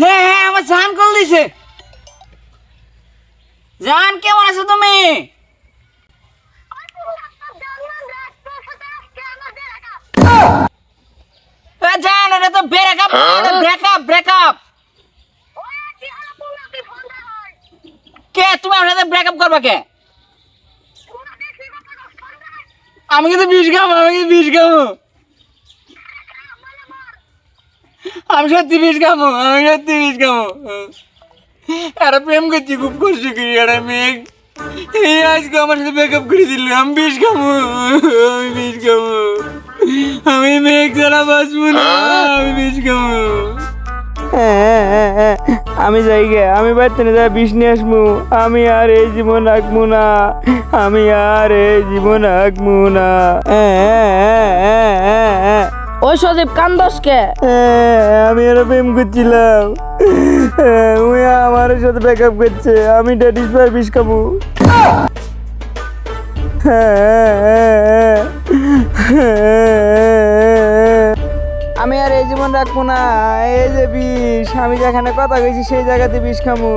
হ্যাঁ হ্যাঁ, আমার জান কল দিছে। জান, কেমন আছো তুমি? জান, এটা তো ব্রেকআপ, ব্রেকআপ ব্রেকআপ। কে তুমি আমার সাথে ব্রেকআপ করবা কে? আমি কিন্তু বিষ খাবো, আমি কিন্তু বিষ খাবো, আমি সত্যি বিষ খাবো, আমি সত্যি বিষ খাবো। এরা প্রেম করছি, খুব কষ্ট করি। এরা মেঘ এই আজকে আমার সাথে ব্রেকআপ করে দিল। আমি বিষ খাবো, আমি বিষ খাবো, আমি মেঘ ছাড়া বাঁচবো না, আমি বিষ খাবো। আমি যাই গে, আমি বাড়িতে যা বিষ নিয়ে আসবো। আমি আর এই জীবন আঁকবো না, আমি আর এই জীবন আঁকবো না। ওই সজীব কান্দসকে আমি এর প্রেম করছিলাম, ওই আমার সাথে ব্রেকআপ করছে। আমি ড্যাডিস ভাই বিষ খাবো। আমি আর এই জীবন রাখবো না। এই যে বিষ, আমি যেখানে কথা কইছি সেই জায়গাতে বিষ খামু।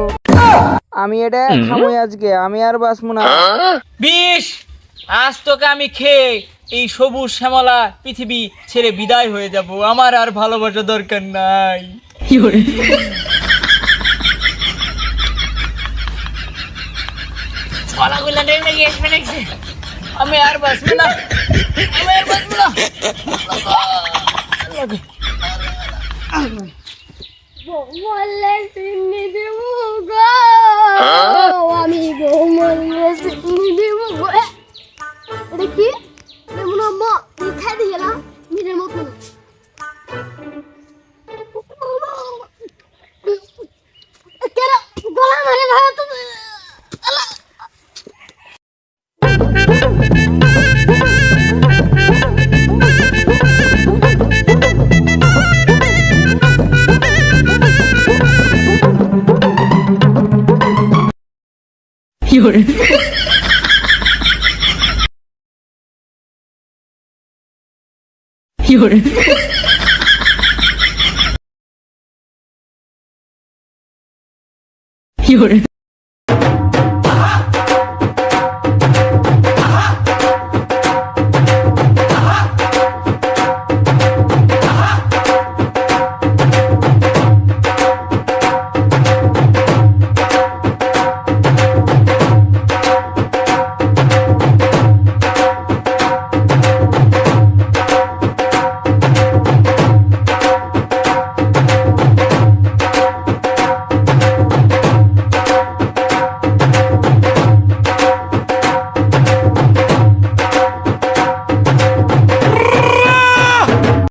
আমি এটা খামুই আজকে, আমি আর বাঁচবো না। বিষ, আজ তোকে আমি খেয়ে এই সবুজ শ্যামলা পৃথিবী ছেড়ে বিদায় হয়ে যাব। আমার আর ভালোবাসা দরকার নাই। আমি আর বাঁচবো না, আমি আর বাঁচবো না। বৌমল্লে চিনি দিব গো, আমি বৌমল্লে চিনি দিব গো। এটা কি? এটা মনে হয় মিঠাই দিয়ে গেলাম, মিঠের মতো না। কেন গলা মানে ভালো তো You're